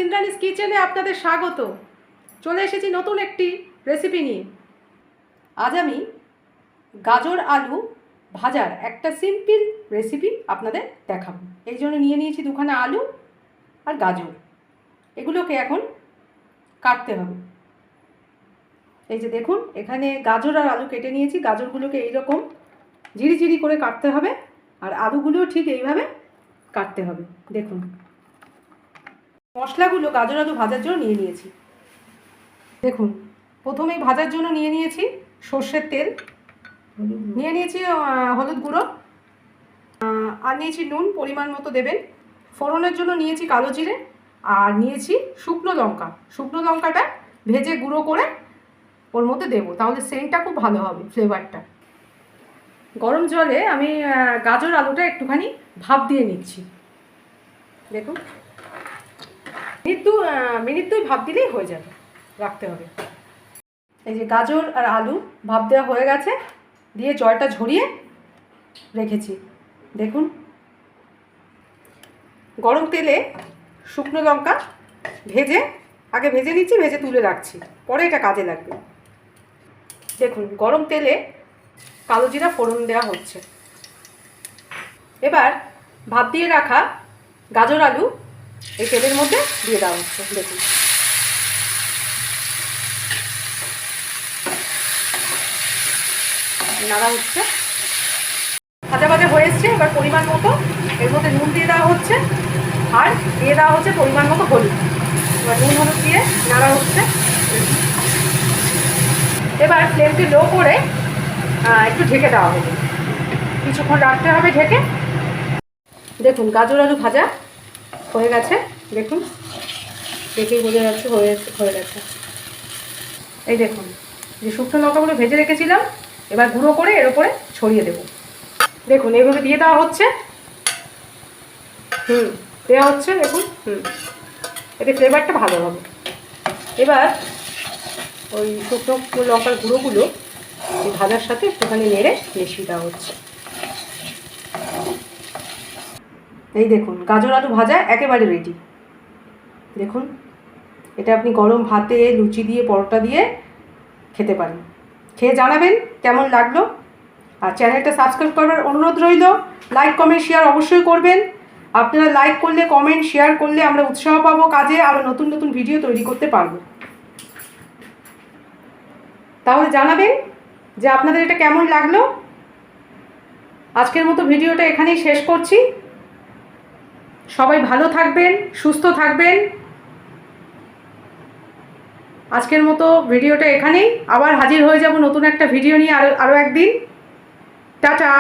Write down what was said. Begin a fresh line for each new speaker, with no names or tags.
ইন্দ্রাণীস কিচেনে আপনাদের স্বাগত। চলে এসেছি নতুন একটি রেসিপি নিয়ে। আজ আমি গাজর আলু ভাজার একটা সিম্পল রেসিপি আপনাদের দেখাবো। এই জন্য নিয়ে নিয়েছি দুখানা আলু আর গাজর। এগুলোকে এখন কাটতে হবে। এই যে দেখুন, এখানে গাজর আর আলু কেটে নিয়েছি। গাজরগুলোকে এইরকম ঝিরি করে কাটতে হবে, আর আলুগুলোও ঠিক এইভাবে কাটতে হবে। দেখুন, মশলাগুলো গাজর আলু ভাজার জন্য নিয়ে নিয়েছি। দেখুন, প্রথমেই ভাজার জন্য নিয়ে নিয়েছি সর্ষের তেল, নিয়ে নিয়েছি হলুদ গুঁড়ো, আর নিয়েছি নুন পরিমাণ মতো দেবেন। ফোড়নের জন্য নিয়েছি কালো জিরে, আর নিয়েছি শুকনো লঙ্কা। শুকনো লঙ্কাটা ভেজে গুঁড়ো করে ওর মধ্যে দেবো, তাহলে সেন্টটা খুব ভালো হবে, ফ্লেভারটা। গরম জলে আমি গাজর আলুটা একটুখানি ভাপ দিয়ে নিচ্ছি। দেখুন, মিনিট দুই ভাপ দিলেই হয়ে যাবে, রাখতে হবে। এই যে গাজর আর আলু ভাপ দেওয়া হয়ে গেছে, দিয়ে জলটা ঝরিয়ে রেখেছি। দেখুন, গরম তেলে শুকনো লঙ্কা আগে ভেজে নিচ্ছি, ভেজে তুলে রাখছি, পরে এটা কাজে লাগবে। দেখুন, গরম তেলে কালো জিরা ফোড়ন দেওয়া হচ্ছে। এবার ভাপ দিয়ে রাখা গাজর আলু এই তেলের মধ্যে দিয়ে দেওয়া হচ্ছে। দেখুন, নাড়া হচ্ছে, ভাজা ভাজা হয়ে এসছে। এবার পরিমাণ মতো এর মধ্যে নুন দিয়ে দেওয়া হচ্ছে, আর দিয়ে দেওয়া হচ্ছে পরিমাণ মতো হলুদ। এবার নুন হলুদ দিয়ে নাড়া হচ্ছে। এবার ফ্লেমটি লো করে একটু ঢেকে দেওয়া হবে, কিছুক্ষণ রাখতে হবে ঢেকে। দেখুন, গাজর আলু ভাজা হয়ে গেছে। দেখুন, দেখেই বোঝা যাচ্ছে হয়ে গেছে। এই দেখুন, যে শুকনো লঙ্কাগুলো ভেজে রেখেছিলাম, এবার গুঁড়ো করে এর উপরে ছড়িয়ে দেব। দেখুন, এইভাবে দিয়ে দেওয়া হচ্ছে। দেওয়া হচ্ছে। দেখুন, এতে ফ্লেভারটা ভালো হবে। এবার ওই শুকনো লঙ্কার গুঁড়োগুলো এই ভাজার সাথে একটুখানি নেড়ে মিশিয়ে দেওয়া হচ্ছে। এই দেখুন, গাজর আলু ভাজা একেবারে রেডি। দেখুন, এটা আপনি গরম ভাতে, লুচি দিয়ে, পরোটা দিয়ে খেতে পারেন। খেয়ে জানাবেন কেমন লাগলো। আর চ্যানেলটা সাবস্ক্রাইব করবার অনুরোধ রইল। লাইক, কমেন্ট, শেয়ার অবশ্যই করবেন। আপনারা লাইক করলে, কমেন্ট, শেয়ার করলে আমরা উৎসাহ পাবো কাজে, আরও নতুন নতুন ভিডিও তৈরি করতে পারবো। তাহলে জানাবেন যে আপনাদের এটা কেমন লাগলো। আজকের মতো ভিডিওটা এখানেই শেষ করছি। সবাই ভালো থাকবেন, সুস্থ থাকবেন। আজকের মতো ভিডিওটা এখানেই, আবার হাজির হয়ে যাব নতুন একটা ভিডিও নিয়ে আরও একদিন। টাটা।